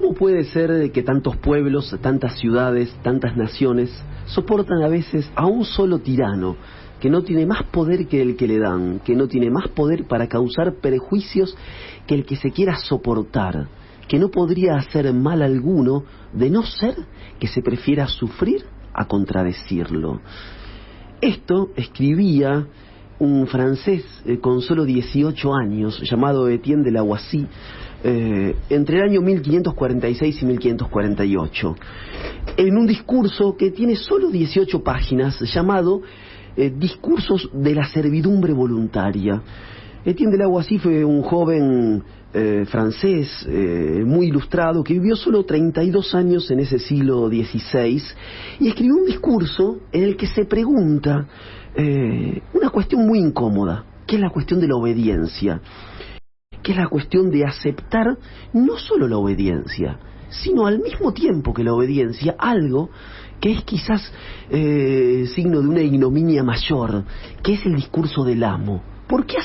¿Cómo puede ser que tantos pueblos, tantas ciudades, tantas naciones soportan a veces a un solo tirano que no tiene más poder que el que le dan, que no tiene más poder para causar perjuicios que el que se quiera soportar, que no podría hacer mal alguno de no ser que se prefiera sufrir a contradecirlo? Esto escribía un francés con solo 18 años, llamado Etienne de Lavoisier, entre el año 1546 y 1548, en un discurso que tiene solo 18 páginas, llamado Discursos de la servidumbre voluntaria. Etienne de Lavoisier fue un joven francés muy ilustrado que vivió solo 32 años en ese siglo XVI y escribió un discurso en el que se pregunta una cuestión muy incómoda, que es la cuestión de la obediencia, que es la cuestión de aceptar no solo la obediencia, sino al mismo tiempo que la obediencia, algo que es quizás signo de una ignominia mayor, que es el discurso del amo. ¿Por qué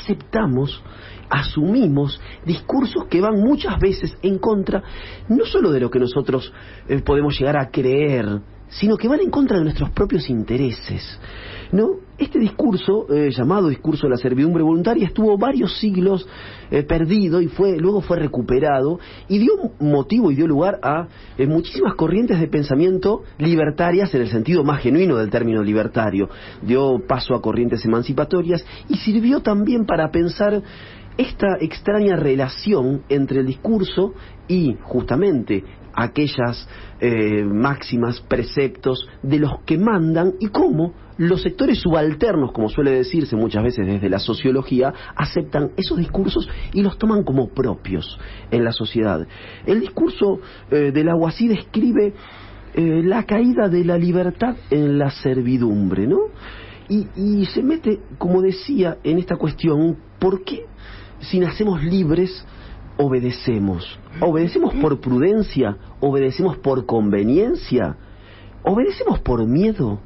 asumimos discursos que van muchas veces en contra, no solo de lo que nosotros podemos llegar a creer, sino que van en contra de nuestros propios intereses, ¿no? Este discurso, llamado Discurso de la Servidumbre Voluntaria, estuvo varios siglos perdido y luego fue recuperado y dio motivo y dio lugar a muchísimas corrientes de pensamiento libertarias en el sentido más genuino del término libertario. Dio paso a corrientes emancipatorias y sirvió también para pensar esta extraña relación entre el discurso y justamente aquellas máximas, preceptos de los que mandan y cómo los sectores subalternos, como suele decirse muchas veces desde la sociología, aceptan esos discursos y los toman como propios en la sociedad. El discurso de Lavoisier describe la caída de la libertad en la servidumbre, ¿no? Y se mete, como decía, en esta cuestión: ¿por qué si nacemos libres obedecemos? ¿Obedecemos por prudencia? ¿Obedecemos por conveniencia? ¿Obedecemos por miedo?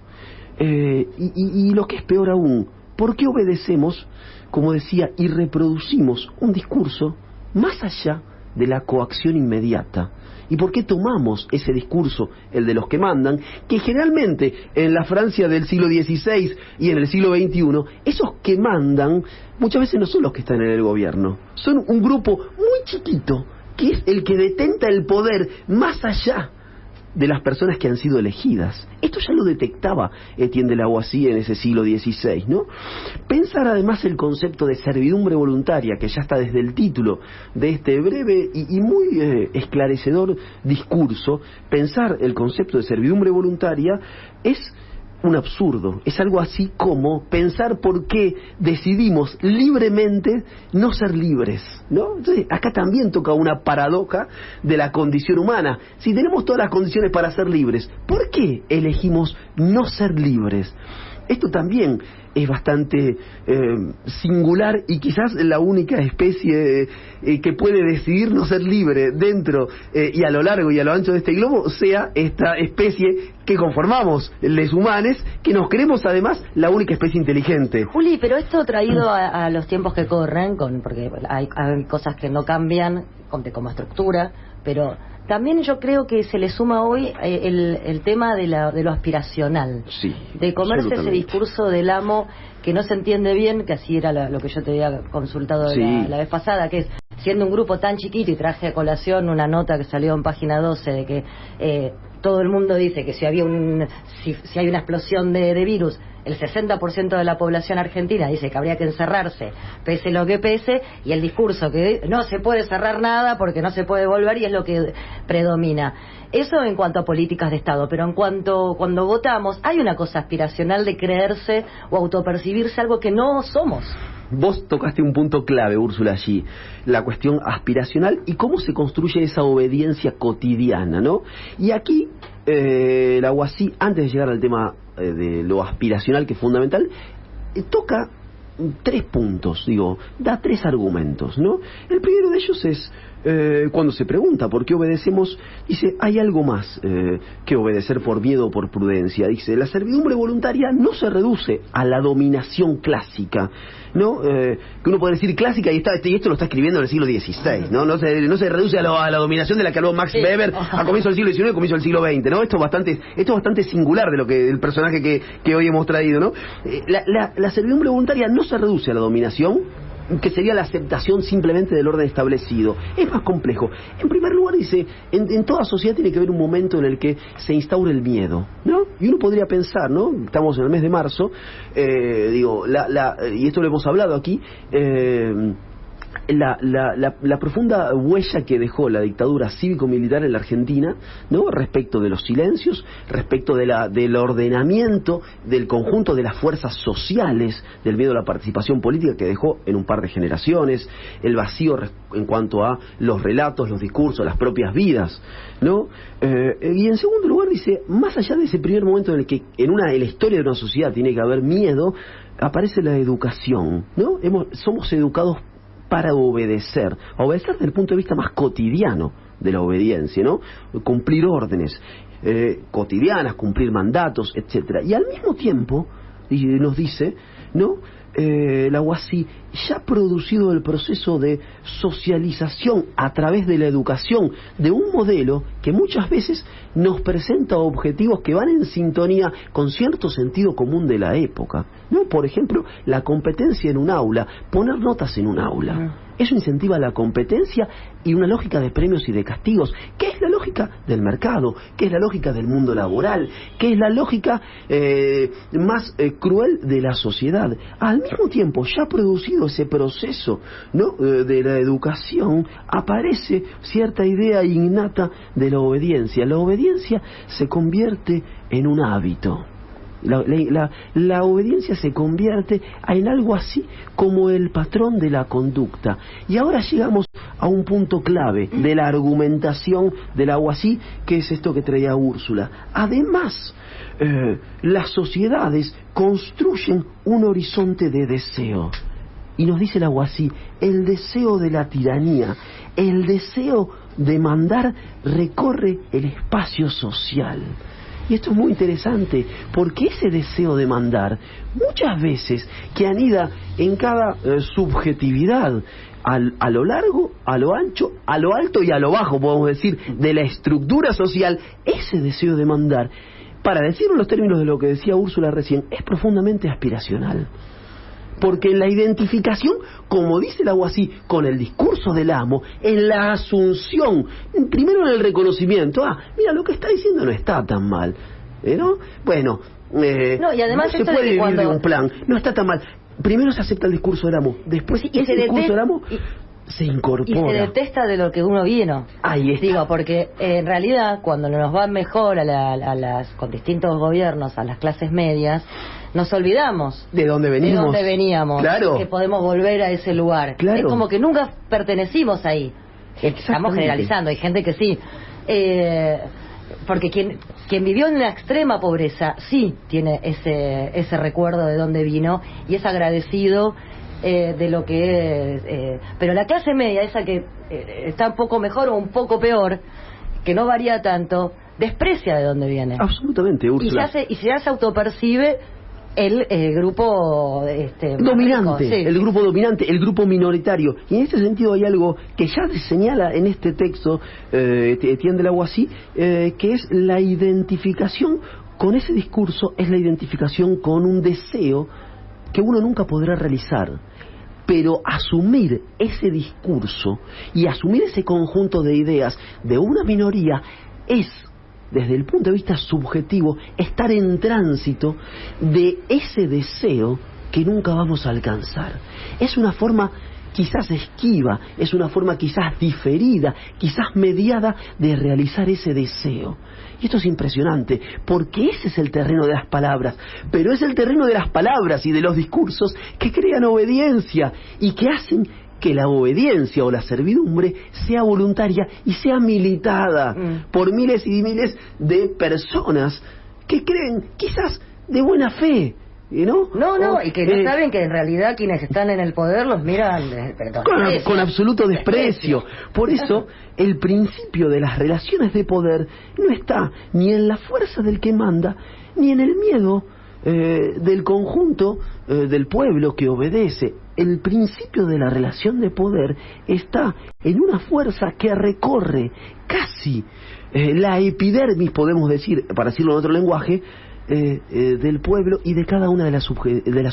Y lo que es peor aún, ¿por qué obedecemos, como decía, y reproducimos un discurso más allá de la coacción inmediata? ¿Y por qué tomamos ese discurso, el de los que mandan, que generalmente en la Francia del siglo XVI y en el siglo XXI, esos que mandan muchas veces no son los que están en el gobierno, son un grupo muy chiquito, que es el que detenta el poder más allá de las personas que han sido elegidas? Esto ya lo detectaba Etienne de Lavoisier en ese siglo XVI, ¿no? Pensar además el concepto de servidumbre voluntaria, que ya está desde el título de este breve y muy esclarecedor discurso, pensar el concepto de servidumbre voluntaria es un absurdo, es algo así como pensar por qué decidimos libremente no ser libres, ¿no? Entonces, acá también toca una paradoja de la condición humana. Si tenemos todas las condiciones para ser libres, ¿por qué elegimos no ser libres? Esto también es bastante singular y quizás la única especie que puede decidir no ser libre dentro y a lo largo y a lo ancho de este globo sea esta especie que conformamos, les humanos, que nos creemos además la única especie inteligente. Juli, pero esto traído a los tiempos que corren, porque hay cosas que no cambian como estructura, pero también yo creo que se le suma hoy el tema de lo aspiracional, sí, de comerse ese discurso del amo que no se entiende bien, que así era lo que yo te había consultado sí. la vez pasada, que es, siendo un grupo tan chiquito, y traje a colación una nota que salió en página 12 de que todo el mundo dice que si hay una explosión de virus, el 60% de la población argentina dice que habría que encerrarse, pese lo que pese, y el discurso que no se puede cerrar nada porque no se puede volver, y es lo que predomina. Eso en cuanto a políticas de Estado, pero en cuanto cuando votamos, hay una cosa aspiracional de creerse o autopercibirse algo que no somos. Vos tocaste un punto clave, Úrsula, allí, la cuestión aspiracional y cómo se construye esa obediencia cotidiana, ¿no? Y aquí, Lavoisier, antes de llegar al tema de lo aspiracional, que es fundamental, toca 3 puntos, da 3 argumentos, ¿no? El primero de ellos es cuando se pregunta por qué obedecemos, dice, hay algo más que obedecer por miedo o por prudencia. Dice, la servidumbre voluntaria no se reduce a la dominación clásica, ¿no? Que uno puede decir clásica, y esto lo está escribiendo en el siglo XVI, ¿no? No se reduce a la dominación de la que habló Max Weber a comienzo del siglo XIX y comienzo del siglo XX, ¿no? Esto es bastante singular de lo que el personaje que hoy hemos traído, ¿no? La servidumbre voluntaria no se reduce a la dominación, que sería la aceptación simplemente del orden establecido. Es más complejo. En primer lugar, dice, en toda sociedad tiene que haber un momento en el que se instaura el miedo, ¿no? Y uno podría pensar, ¿no? Estamos en el mes de marzo, y esto lo hemos hablado aquí, la profunda huella que dejó la dictadura cívico-militar en la Argentina, ¿no? Respecto de los silencios, respecto del ordenamiento del conjunto de las fuerzas sociales, del miedo a la participación política que dejó en un par de generaciones, el vacío en cuanto a los relatos, los discursos, las propias vidas, ¿no? Y en segundo lugar dice, más allá de ese primer momento en el que en la historia de una sociedad tiene que haber miedo, aparece la educación, ¿no? Somos educados para obedecer desde el punto de vista más cotidiano de la obediencia, ¿no? Cumplir órdenes cotidianas, cumplir mandatos, etcétera. Y al mismo tiempo, nos dice, ¿no? La UASI ya ha producido el proceso de socialización a través de la educación de un modelo que muchas veces nos presenta objetivos que van en sintonía con cierto sentido común de la época, ¿no? Por ejemplo, la competencia en un aula, poner notas en un aula. Eso incentiva la competencia y una lógica de premios y de castigos, que es la lógica del mercado, que es la lógica del mundo laboral, que es la lógica más cruel de la sociedad. Al mismo tiempo, ya producido ese proceso, ¿no? De la educación, aparece cierta idea innata de la obediencia. La obediencia se convierte en un hábito. La obediencia se convierte en algo así como el patrón de la conducta. Y ahora llegamos a un punto clave de la argumentación del Aguasí, que es esto que traía Úrsula. Además, las sociedades construyen un horizonte de deseo. Y nos dice el Aguasí, el deseo de la tiranía, el deseo de mandar recorre el espacio social. Y esto es muy interesante, porque ese deseo de mandar, muchas veces, que anida en cada subjetividad, a lo largo, a lo ancho, a lo alto y a lo bajo, podemos decir, de la estructura social, ese deseo de mandar, para decirlo en los términos de lo que decía Úrsula recién, es profundamente aspiracional. Porque en la identificación, como dice el Aguasí, con el discurso del amo, en la asunción, primero en el reconocimiento, mira, lo que está diciendo no está tan mal, ¿no? Bueno, no, y además no se puede vivir de un plan, no está tan mal. Primero se acepta el discurso del amo, después ese discurso del amo se incorpora. Y se detesta de lo que uno vino. Ahí está. Digo, porque en realidad, cuando nos va mejor con distintos gobiernos, a las clases medias, nos olvidamos de dónde veníamos, claro, que podemos volver a ese lugar. Claro. Es como que nunca pertenecimos ahí. Estamos generalizando, hay gente que sí, porque quien vivió en una extrema pobreza sí tiene ese recuerdo de dónde vino y es agradecido de lo que es, pero la clase media, esa que está un poco mejor o un poco peor, que no varía tanto, desprecia de dónde viene. Absolutamente, Úrsula. Y ya se autopercibe el grupo dominante, sí. El grupo dominante, el grupo minoritario. Y en este sentido hay algo que ya se señala en este texto, Etienne de la Guasí, que es la identificación con ese discurso, es la identificación con un deseo que uno nunca podrá realizar. Pero asumir ese discurso y asumir ese conjunto de ideas de una minoría es, desde el punto de vista subjetivo, estar en tránsito de ese deseo que nunca vamos a alcanzar. Es una forma quizás esquiva, es una forma quizás diferida, quizás mediada de realizar ese deseo. Y esto es impresionante, porque ese es el terreno de las palabras, pero es el terreno de las palabras y de los discursos que crean obediencia y que hacen que la obediencia o la servidumbre sea voluntaria y sea militada por miles y miles de personas que creen, quizás de buena fe, ¿no? Y que no saben que en realidad quienes están en el poder los miran con absoluto desprecio. Por eso, el principio de las relaciones de poder no está ni en la fuerza del que manda, ni en el miedo del conjunto del pueblo que obedece. El principio de la relación de poder está en una fuerza que recorre casi la epidermis, podemos decir, para decirlo en otro lenguaje, del pueblo y de cada una de las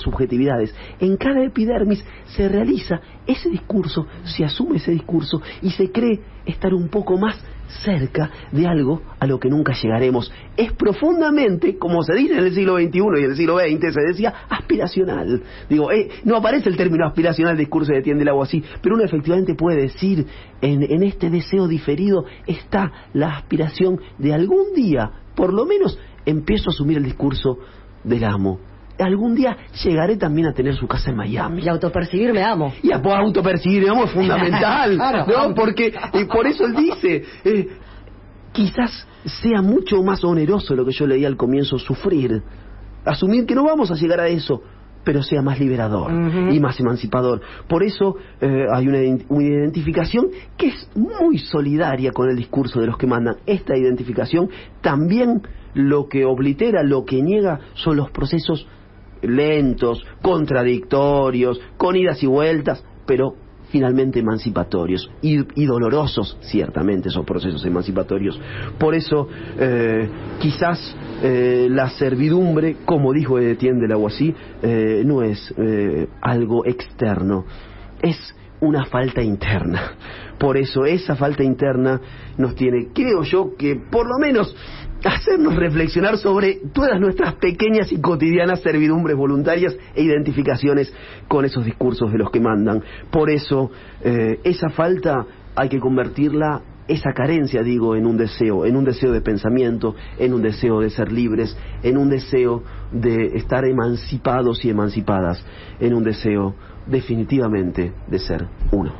subjetividades. En cada epidermis se realiza ese discurso, se asume ese discurso y se cree estar un poco más cerca de algo a lo que nunca llegaremos. Es profundamente, como se dice en el siglo XXI y en el siglo XX, se decía aspiracional. Digo, no aparece el término aspiracional, discurso de Etienne de Lavoisier, pero uno efectivamente puede decir, en este deseo diferido está la aspiración de algún día, por lo menos, empiezo a asumir el discurso del amo. Algún día llegaré también a tener su casa en Miami. Y autopercibirme amo. Y autopercibirme amo es fundamental, claro, ¿no? Porque por eso él dice, quizás sea mucho más oneroso lo que yo leía al comienzo, sufrir. Asumir que no vamos a llegar a eso, pero sea más liberador y más emancipador. Por eso hay una identificación que es muy solidaria con el discurso de los que mandan. Esta identificación también lo que oblitera, lo que niega son los procesos lentos, contradictorios, con idas y vueltas, pero finalmente emancipatorios y dolorosos, ciertamente, esos procesos emancipatorios. Por eso, quizás la servidumbre, como dijo Etienne de Lavoisier, no es algo externo, es una falta interna. Por eso esa falta interna nos tiene, creo yo, que por lo menos hacernos reflexionar sobre todas nuestras pequeñas y cotidianas servidumbres voluntarias e identificaciones con esos discursos de los que mandan. Por eso esa falta hay que convertirla, esa carencia, digo, en un deseo de pensamiento, en un deseo de ser libres, en un deseo de estar emancipados y emancipadas, en un deseo definitivamente de ser uno.